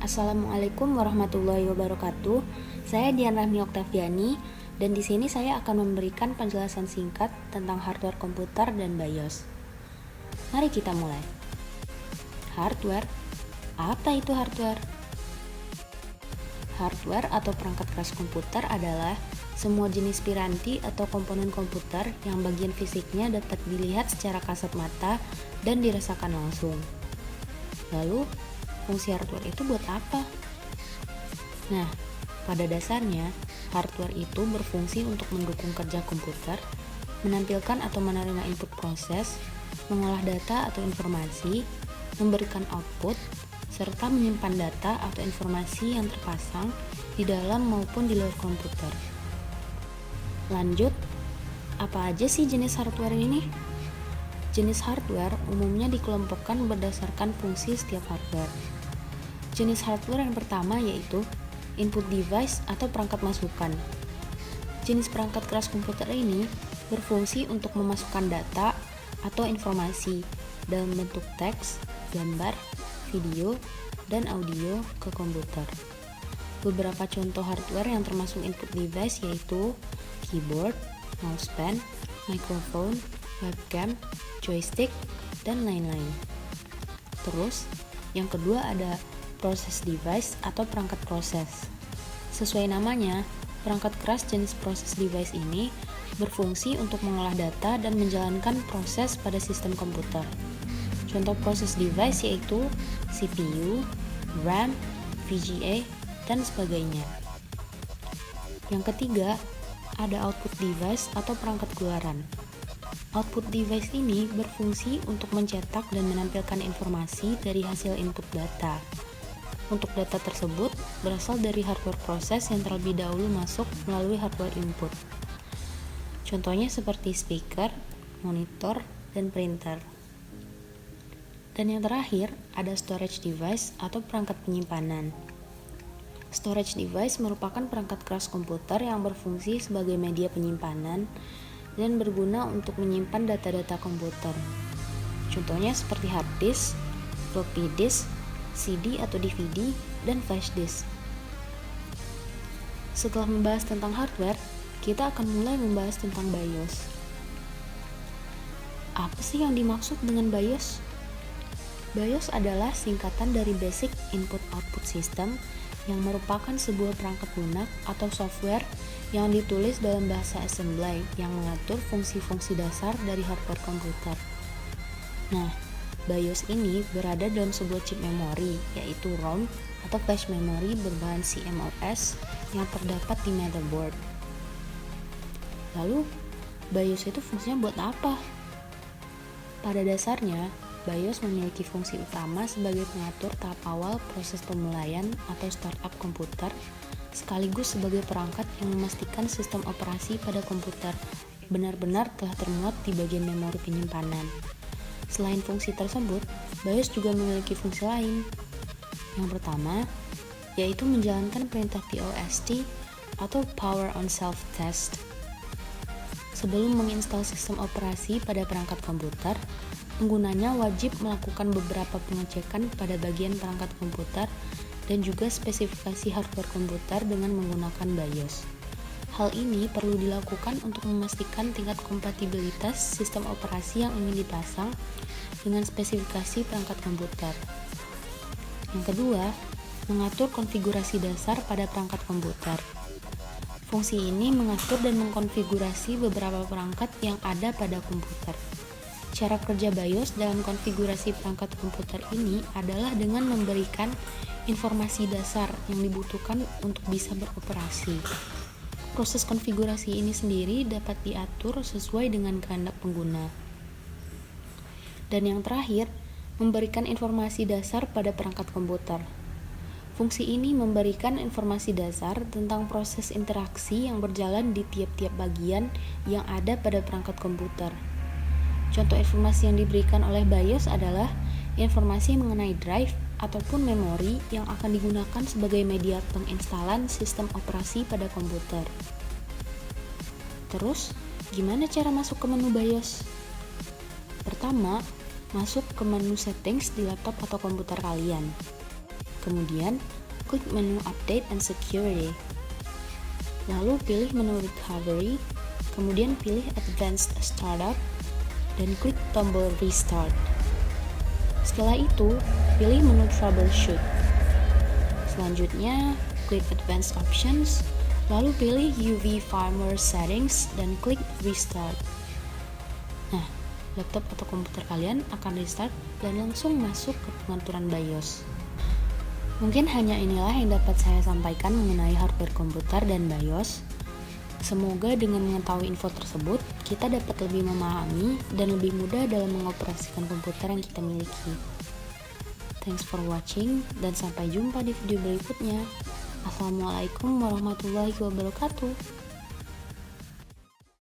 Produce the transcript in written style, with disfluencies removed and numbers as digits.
Assalamualaikum warahmatullahi wabarakatuh. Saya Dian Rahmi Oktaviani dan di sini saya akan memberikan penjelasan singkat tentang hardware komputer dan BIOS. Mari kita mulai. Hardware. Apa itu hardware? Hardware atau perangkat keras komputer adalah semua jenis piranti atau komponen komputer yang bagian fisiknya dapat dilihat secara kasat mata dan dirasakan langsung. Lalu, fungsi hardware itu buat apa? Nah, pada dasarnya, hardware itu berfungsi untuk mendukung kerja komputer, menampilkan atau menerima input proses, mengolah data atau informasi, memberikan output, serta menyimpan data atau informasi yang terpasang di dalam maupun di luar komputer. Lanjut, apa aja sih jenis hardware ini? Jenis hardware umumnya dikelompokkan berdasarkan fungsi setiap hardware. Jenis hardware yang pertama yaitu input device atau perangkat masukan. Jenis perangkat keras komputer ini berfungsi untuk memasukkan data atau informasi dalam bentuk teks, gambar, video, dan audio ke komputer. Beberapa contoh hardware yang termasuk input device yaitu keyboard, mousepad, microphone, webcam, joystick, dan lain-lain. Terus, yang kedua ada process device atau perangkat proses. Sesuai namanya, perangkat keras jenis process device ini berfungsi untuk mengolah data dan menjalankan proses pada sistem komputer. Contoh process device yaitu CPU, RAM, VGA, dan sebagainya. Yang ketiga, ada output device atau perangkat keluaran. Output device ini berfungsi untuk mencetak dan menampilkan informasi dari hasil input data. Untuk data tersebut berasal dari hardware proses yang terlebih dahulu masuk melalui hardware input. Contohnya seperti speaker, monitor, dan printer. Dan yang terakhir, ada storage device atau perangkat penyimpanan. Storage device merupakan perangkat keras komputer yang berfungsi sebagai media penyimpanan dan berguna untuk menyimpan data-data komputer. Contohnya seperti hard disk, floppy disk, CD atau DVD, dan flash disk. Setelah membahas tentang hardware, kita akan mulai membahas tentang BIOS. Apa sih yang dimaksud dengan BIOS? BIOS adalah singkatan dari Basic Input Output System yang merupakan sebuah perangkat lunak atau software yang ditulis dalam bahasa assembly yang mengatur fungsi-fungsi dasar dari hardware komputer. Nah, BIOS ini berada dalam sebuah chip memori, yaitu ROM atau flash memory berbahan CMOS yang terdapat di motherboard. Lalu, BIOS itu fungsinya buat apa? Pada dasarnya, BIOS memiliki fungsi utama sebagai pengatur tahap awal proses pemulaian atau startup komputer, sekaligus sebagai perangkat yang memastikan sistem operasi pada komputer benar-benar telah termuat di bagian memori penyimpanan. Selain fungsi tersebut, BIOS juga memiliki fungsi lain. Yang pertama, yaitu menjalankan perintah POST atau Power on Self-Test. Sebelum menginstal sistem operasi pada perangkat komputer, penggunanya wajib melakukan beberapa pengecekan pada bagian perangkat komputer dan juga spesifikasi hardware komputer dengan menggunakan BIOS. Hal ini perlu dilakukan untuk memastikan tingkat kompatibilitas sistem operasi yang ingin dipasang dengan spesifikasi perangkat komputer. Yang kedua, mengatur konfigurasi dasar pada perangkat komputer. Fungsi ini mengatur dan mengkonfigurasi beberapa perangkat yang ada pada komputer. Cara kerja BIOS dalam konfigurasi perangkat komputer ini adalah dengan memberikan informasi dasar yang dibutuhkan untuk bisa beroperasi. Proses konfigurasi ini sendiri dapat diatur sesuai dengan kehendak pengguna. Dan yang terakhir, memberikan informasi dasar pada perangkat komputer. Fungsi ini memberikan informasi dasar tentang proses interaksi yang berjalan di tiap-tiap bagian yang ada pada perangkat komputer. Contoh informasi yang diberikan oleh BIOS adalah informasi mengenai drive ataupun memori yang akan digunakan sebagai media penginstalan sistem operasi pada komputer. Terus, gimana cara masuk ke menu BIOS? Pertama, masuk ke menu settings di laptop atau komputer kalian. Kemudian, klik menu Update and Security. Lalu pilih menu Recovery, kemudian pilih Advanced Startup, dan klik tombol Restart. Setelah itu, pilih menu Troubleshoot. Selanjutnya, klik Advanced Options, lalu pilih UV Firmware Settings dan klik Restart. Nah, laptop atau komputer kalian akan restart dan langsung masuk ke pengaturan BIOS. Mungkin hanya inilah yang dapat saya sampaikan mengenai hardware komputer dan BIOS. Semoga dengan mengetahui info tersebut, kita dapat lebih memahami dan lebih mudah dalam mengoperasikan komputer yang kita miliki. Thanks for watching, dan sampai jumpa di video berikutnya. Assalamualaikum warahmatullahi wabarakatuh.